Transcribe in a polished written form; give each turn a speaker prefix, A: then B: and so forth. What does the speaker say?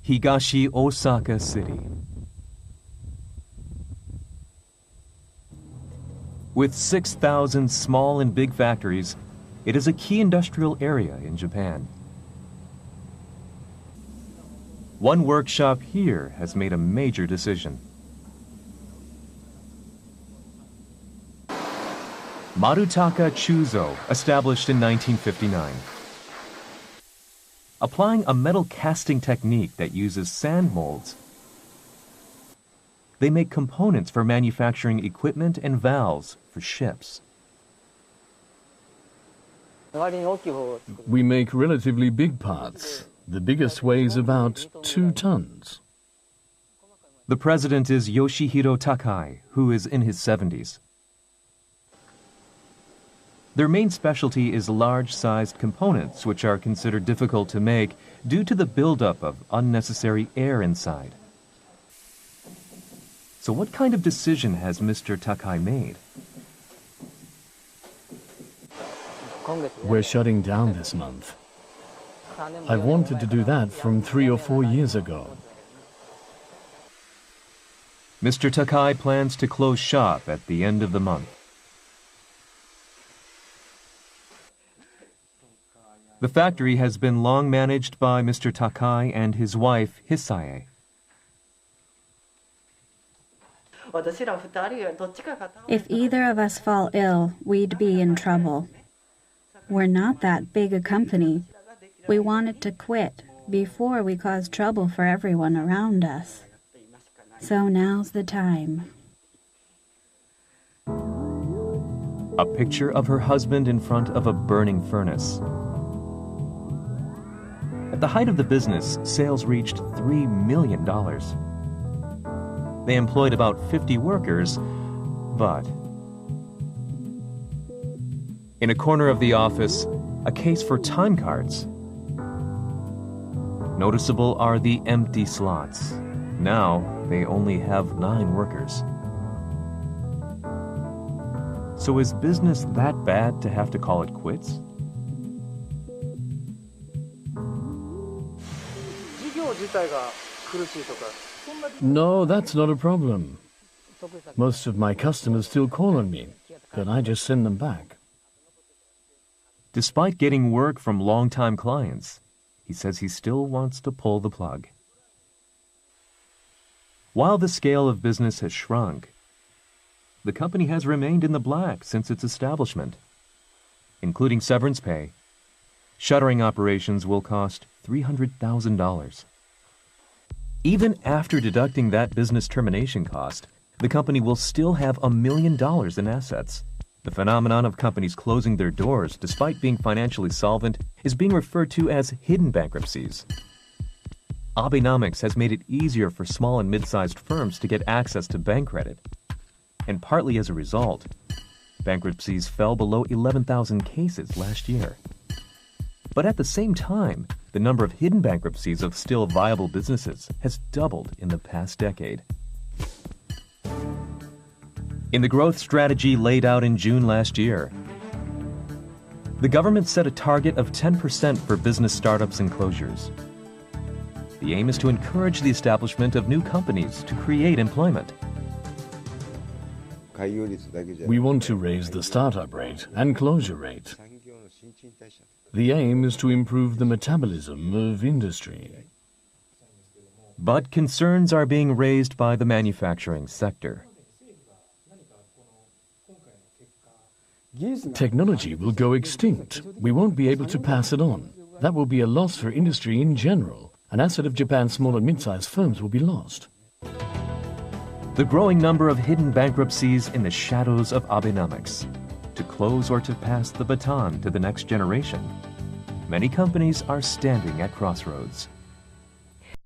A: Higashi Osaka City. With 6,000 small and big factories, it is a key industrial area in Japan. One workshop here has made a major decision. Marutaka Chuzo, established in 1959. Applying a metal casting technique that uses sand molds, they make components for manufacturing equipment and valves for ships.
B: We make relatively big parts. The biggest weighs about 2 tons.
A: The president is Yoshihiro Takai, who is in his 70s. Their main specialty is large-sized components, which are considered difficult to make due to the buildup of unnecessary air inside. So what kind of decision has Mr. Takai made?
B: We're shutting down this month. I've wanted to do that from 3 or 4 years ago.
A: Mr. Takai plans to close shop at the end of the month. The factory has been long managed by Mr. Takai and his wife, Hisae.
C: If either of us fall ill, we'd be in trouble. We're not that big a company. We wanted to quit before we caused trouble for everyone around us. So now's the time.
A: A picture of her husband in front of a burning furnace. At the height of the business, sales reached $3 million. They employed about 50 workers, but in a corner of the office, a case for time cards. Noticeable are the empty slots. Now, they only have 9 workers. So is business that bad to have to call it quits?
B: No, that's not a problem. Most of my customers still call on me, but I just send them back.
A: Despite getting work from longtime clients, he says he still wants to pull the plug. While the scale of business has shrunk, the company has remained in the black since its establishment. Including severance pay, shuttering operations will cost $300,000. Even after deducting that business termination cost, the company will still have $1 million in assets. The phenomenon of companies closing their doors despite being financially solvent is being referred to as hidden bankruptcies. Abenomics has made it easier for small and mid-sized firms to get access to bank credit. And partly as a result, bankruptcies fell below 11,000 cases last year. But at the same time, the number of hidden bankruptcies of still viable businesses has doubled in the past decade. In the growth strategy laid out in June last year, the government set a target of 10% for business startups and closures. The aim is to encourage the establishment of new companies to create employment.
B: We want to raise the startup rate and closure rate. The aim is to improve the metabolism of industry.
A: But concerns are being raised by the manufacturing sector.
B: Technology will go extinct. We won't be able to pass it on. That will be a loss for industry in general. An asset of Japan's small and mid-sized firms will be lost.
A: The growing number of hidden bankruptcies in the shadows of Abenomics. To close or to pass the baton to the next generation, many companies are standing at crossroads.